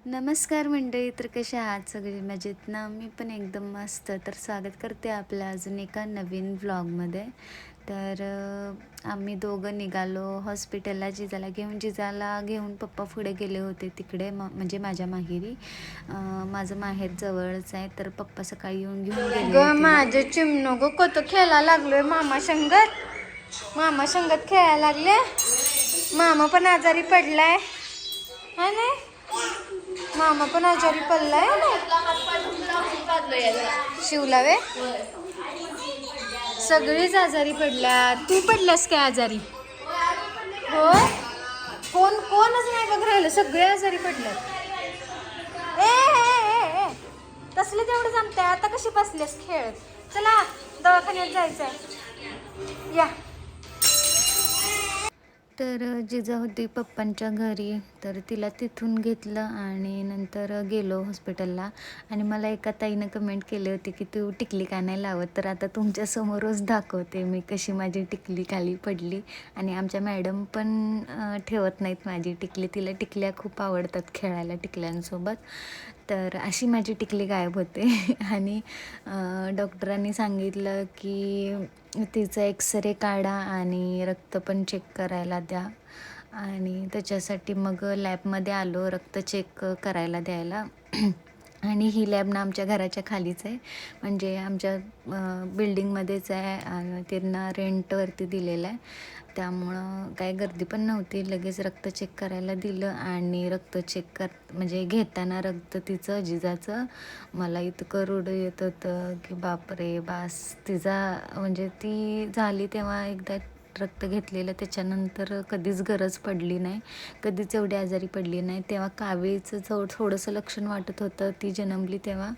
नमस्कार मंडळी, तर कशा आहात सगळे? मजेत ना? मी पण एकदम मस्त. तर स्वागत करते आपल्या अजून एका नवीन व्लॉगमध्ये. तर आम्ही दोघं निघालो हॉस्पिटलला जिजाला घेऊन पप्पा पुढे गेले होते तिकडे, म्हणजे माझ्या माहेरी. माझं माहेर जवळच आहे, तर पप्पा सकाळी घेऊन गेले. माझे चिमणो गो कतो खेळायला लागलोय मामा संगत खेळायला लागले. मामा पण आजारी पडलाय हा नाही, मामा पण आजारी पडलाय शिवला वे. सगळीच आजारी पडल्या. तू पडल्यास काय आजारी? हो, कोणच नाही बघ राहिलं, सगळे आजारी पडल्यात. ए तसले तेवढं जमतंय. आता कशी बसलेस खेळत? चला दवाखान्यात जायचंय या. तर जिजा होती पप्पांच्या घरी, तर तिला तिथून घेतलं आणि नंतर गेलो हॉस्पिटलला. आणि मला एका ताईनं कमेंट केली होती की तू टिकली का नाही लावत, तर आता तुमच्यासमोरच दाखवते मी कशी माझी टिकली खाली पडली. आणि आमच्या मॅडम पण ठेवत नाहीत माझी टिकली, तिला टिकल्या खूप आवडतात, खेळायला टिकल्यांसोबत. तर अशी माझी टिकली गायब होते. आणि डॉक्टरांनी सांगितलं की तिचा एक्सरे काढा आणि रक्त पण चेक करायला द्या. आणि त्याच्यासाठी मग लॅबमध्ये आलो रक्त चेक करायला द्यायला. आणि ही लॅब ना आमच्या घराच्या खालीच आहे, म्हणजे आमच्या बिल्डिंगमध्येच आहे आणि त्यांना रेंटवरती दिलेलं आहे. त्यामुळं काय गर्दी पण नव्हती. लगेच रक्त चेक करायला दिलं आणि रक्त चेक म्हणजे घेताना रक्त तिचं जिजाचं मला इतकं रडू येत होतं की बापरे बास. तिचा म्हणजे ती झाली तेव्हा एकदा रक्त घेतलेलं, त्याच्यानंतर कधीच गरज पडली नाही, कधीच एवढी आजारी पडली नाही. तेव्हा कावीळचं थोडंसं लक्षण वाटत होतं, ती जन्मली तेव्हा,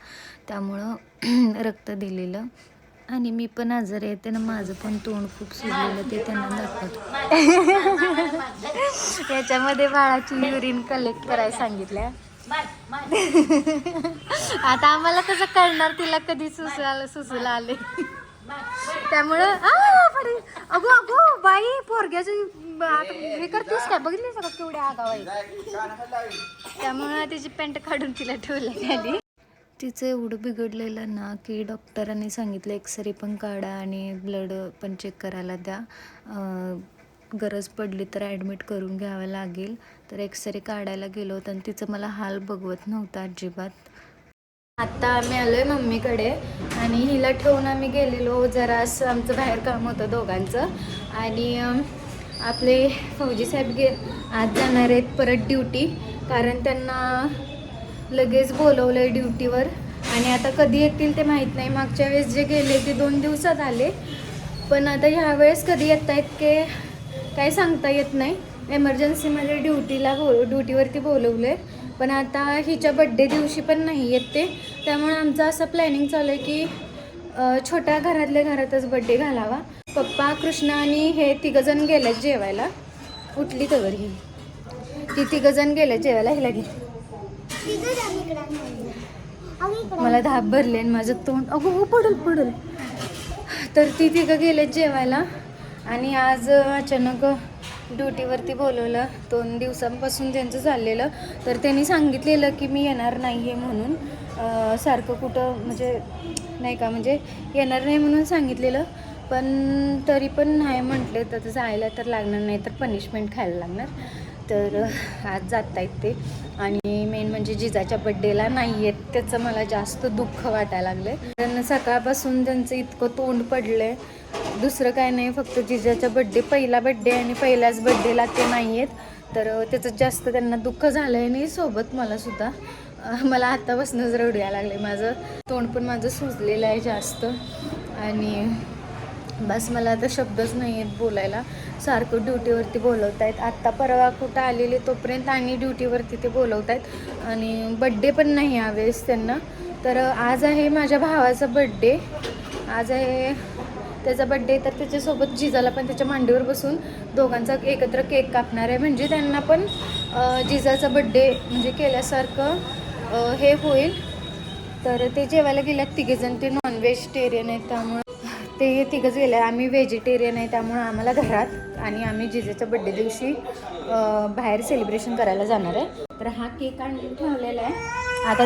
त्यामुळं रक्त दिलेलं. आणि मी पण आजारी आहे ना, माझं पण तोंड खूप सुजलेलं, ते त्यांना दाखवतो. याच्यामध्ये बाळाची युरिन कलेक्ट करायला सांगितलं. आता आम्हाला कसं कळणार तिला कधी सुसूला आले. त्यामुळं अगो अगो बाई पोरग्याचं हे करतेस काय? बघितलीस का केवढ्या आगाव आहे? त्यामुळं तिची पॅन्ट काढून तिला ठेवलं खाली. तिचं एवढं बिघडलेलं ना की डॉक्टरांनी सांगितलं एक्सरे पण काढा आणि ब्लड पण चेक करायला द्या, गरज पडली तर ॲडमिट करून घ्यावं लागेल. तर एक्सरे काढायला गेलो होतो आणि तिचं मला हाल बघवत नव्हता अजिबात. आत्ता आम्ही आलोय मम्मीकडे आणि हिला ठेवून आम्ही गेलेलो जरा असं, आमचं बाहेर काम होतं दोघांचं. आणि आपले फौजी साहेब आज जाणार आहेत परत ड्युटी, कारण त्यांना लगेच बोलवलं आहे ड्युटीवर. आणि आता कधी येतील ते माहीत नाही. मागच्या वेळेस जे गेले ते 2 दिवसात आले, पण आता ह्या वेळेस कधी येत आहेत की काय सांगता येत नाही. एमर्जन्सीमध्ये ड्युटीवरती बोलवले, पण आता हिच्या बड्डे दिवशी पण नाही येत ते. त्यामुळे आमचं असं प्लॅनिंग चालू आहे की छोट्या घरातल्या घरातच बड्डे घालावा. पप्पा, कृष्णा आणि हे तिघंजण गेलेत जेवायला. उठली तर ही, ती तिघंजण गेलेत जेवायला. हिला घे. मला धाप भरले आणि माझं तोंड अगो पडल. तर ती तिघं गेलेत जेवायला. आणि आज अचानक ड्युटीवरती बोलवलं. 2 दिवसांपासून त्यांचं चाललेलं, तर त्यांनी सांगितलेलं की मी येणार नाही आहे म्हणून. सारखं कुठं म्हणजे नाही का, म्हणजे येणार नाही म्हणून सांगितलेलं, पण तरी पण नाही म्हटले तर जायला तर लागणार, नाही तर पनिशमेंट खायला लागणार. तर आज जात आहेत ते. आणि मेन म्हणजे जिजाच्या बड्डेला नाही आहेत, त्याचं मला जास्त दुःख वाटायला लागलं आहे. कारण सकाळपासून त्यांचं इतकं तोंड पडलं आहे, दुसरं काय नाही, फक्त जिजाचा पहिला बड्डे आणि पहिल्याच बड्डेला ते नाही आहेत, तर त्याचं जास्त त्यांना दुःख झालं आहे. आणि सोबत मलासुद्धा, मला आत्तापासूनच रडू यायला लागले. माझं तोंड पण माझं सुजलेलं आहे जास्त. आणि बस मला आता शब्दच नाही आहेत बोलायला. सारखं ड्युटीवरती बोलवत आहेत. आत्ता परवा कुठं आलेले तोपर्यंत आणि ड्युटीवरती ते बोलवत आहेत. आणि बड्डे पण नाही यावेळेस त्यांना. तर आज आहे माझ्या भावाचा बड्डे, आज आहे त्याचा बड्डे. तर त्याच्यासोबत जिजाला पण त्याच्या मांडीवर बसून दोघांचा एकत्र केक कापणार आहे, म्हणजे त्यांना पण जिजाचा बड्डे म्हणजे केल्यासारखं हे होईल. तर ते जेवायला गेल्यात तिघेजण, ते नॉन व्हेजिटेरियन आहेत, त्यामुळे ते तिघंच गेले. आम्ही व्हेजिटेरियन आहे त्यामुळं आम्हाला घरात आणि आम्ही जिजेच्या बड्डे दिवशी बाहेर सेलिब्रेशन करायला जाणार आहे. तर हा केक आणून ठेवलेला आहे आता.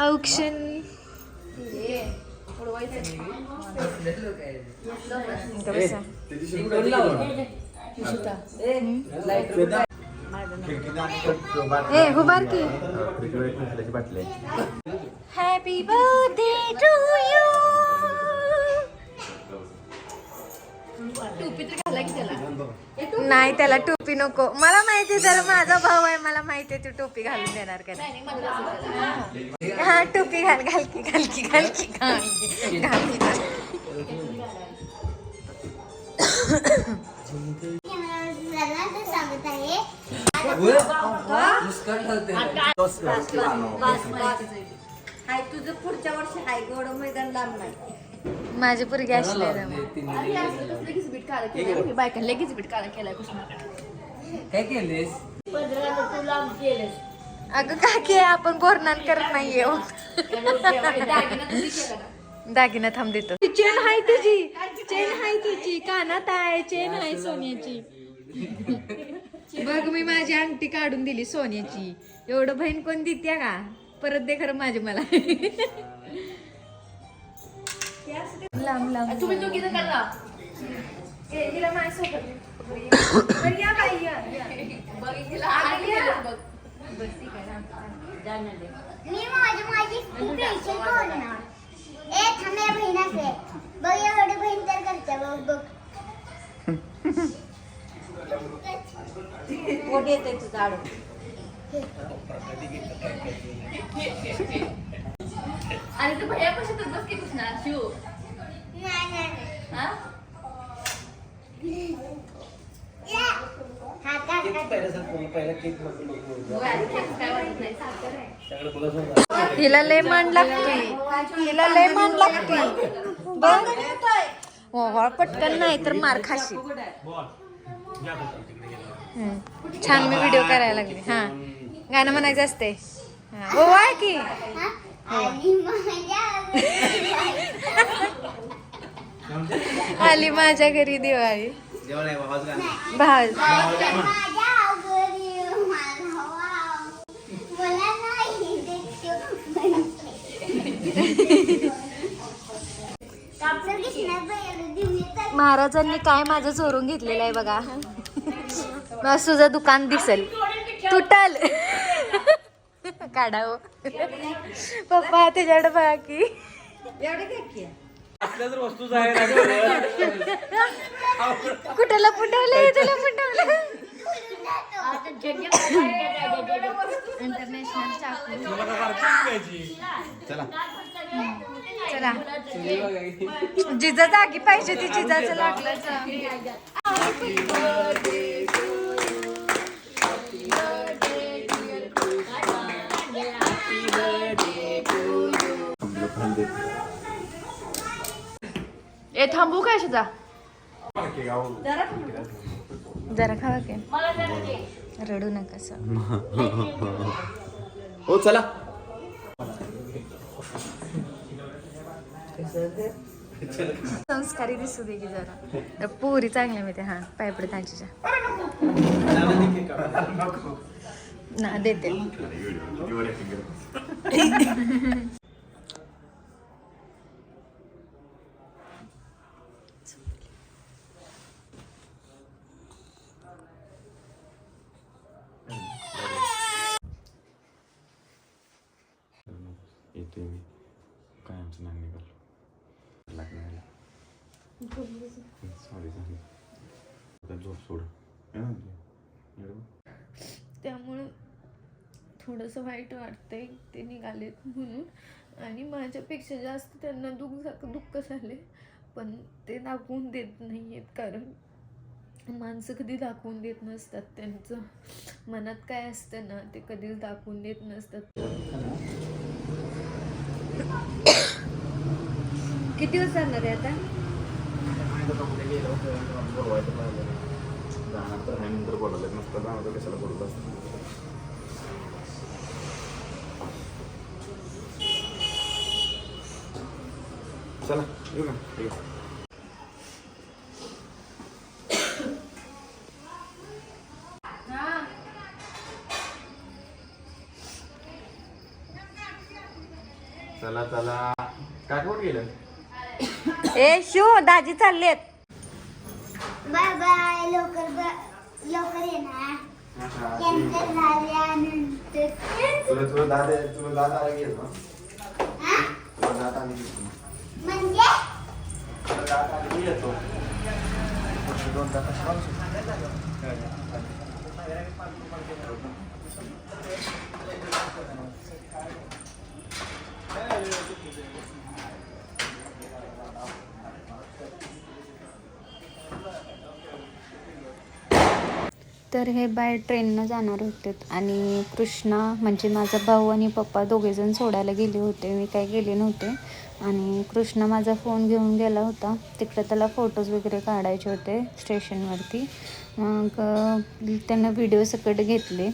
औक्षण हुबार की हॅपी बर्थडे टू यू. नाही त्याला टोपी नको. मला माहिती जर माझा भाऊ आहे मला माहिती आहे तू टोपी घालून देणार का नाही. हा टोपी घाल घाल की घाल की घाल की घाल की घाल की घाल. तुझं पुढच्या वर्षी हाय गोड मैदान लांब नाही. माझी पोरगी असले बायका लगेच बीट काढा केलाय काय केलेस? अगं काकी आपण बोरनान करत नाहीये हो. दागिना थांब देतो. चेन आहे तुझी, चेन आहे तुझी, कानात आहे चेन आहे सोन्याची. बघ मी माझी अंगठी काढून दिली सोन्याची. एवढं बहीण कोण देत्या का? परत दे खरं माझी मला. लांब लांब तुम्ही तो किती करला हिला माझ्यासोबत या बाई या बघितला मी माझी खूप टेन्शन करणार. ए थांबे बहिणाचे बघ एवढे बहीण तर करते बघ बघ. कोण येते तुझं आडू आणि तू भैया कशी तर बस की पुसणार शिव. नाही नाही हा हातात हिला लय मान लागतोय. हिला लय मान लागतोय. बघ हो पटकन नाही तर मार खाशी. छान मी व्हिडिओ करायला लागले. हा गाणं म्हणायचं असते. हो आहे की आणि माझ्या आली माझ्या घरी दिवाळी. भाव माझ्या घरी मला नाही कापसर घेतला बाई महाराजांनी काय माझं चोरून घेतलेलं आहे बघा. मग तुझं दुकान दिसल तुटल. काढा हो पप्पा त्याच्याकडे बघा की कुठला पुटवलं तुला पुटवलं. इंटरनॅशनल चाकू. चला जिजा जागी पाहिजे ती जिजाचं लागलं. ए थांबू काय शिजा जरा खावा की रडू नका सर. हो चला. संस्कारी दिसू दे की जरा. पुरी चांगल्या मी ते. हा पाय पडत आजीच्या ना देते. येते मी काय आमचं नाही निघाल लागणार. सॉरी सॉरी झोप सोड. त्यामुळं थोडंसं वाईट वाटतंय ते निघालेत म्हणून. आणि माझ्यापेक्षा जास्त त्यांना दुःख झाले पण ते दाखवून देत नाही आहेत. कारण माणसं कधी दाखवून देत नसतात. त्यांचं मनात काय असतं ना ते कधीच दाखवून देत नसतात. किती दिवस जाणार आहे आता? नंतर बोलायला नसतं जाणार कशाला बोलत असतं. 「चला येऊ का येऊ. चला चला काय कुठं गेलं ए शिव दाजी चाललेत. बाय बाय लवकर येणार कॅन्सर झाल्यानंतर तुला दादा आला गेलो हा? तुला दादा आली म्हणजे दादा आली येतो 2 तास तर हे बाय ट्रेननं जाणार होते आणि कृष्णा म्हणजे माझा भाऊ आणि पप्पा दोघेजण सोडायला गेले होते. मी काही गेले नव्हते. आणि कृष्णा माझा फोन घेऊन गेला होता. तिकडे त्याला फोटोज वगैरे काढायचे होते स्टेशनवरती. मग त्यानं व्हिडिओ सकट घेतले.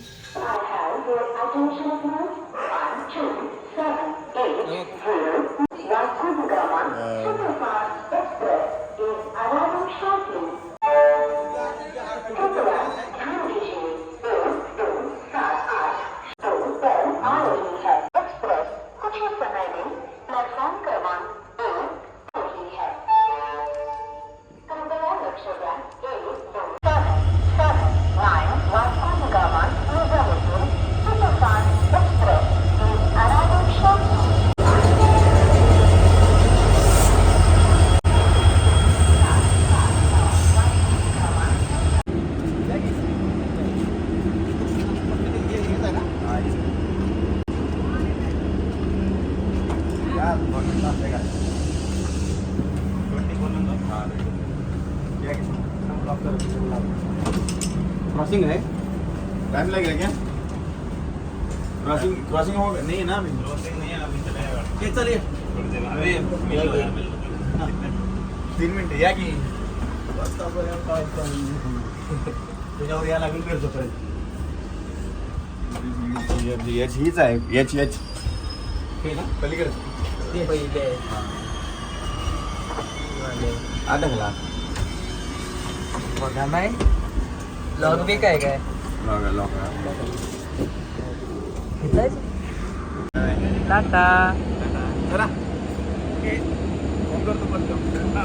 क्रॉसिंग है टाइम लगेगा क्या क्रॉसिंग होगा नहीं है ना अभी क्रॉसिंग नहीं है अभी चलेगा चलिए 3 मिनिटं या की त्याच्यावर या लागून करतो पर्यंत हीच आहे याची पलीकडे पहिले आता घाला बघा नाही लॉग बी काय काय टाटा चला फोन करतो चला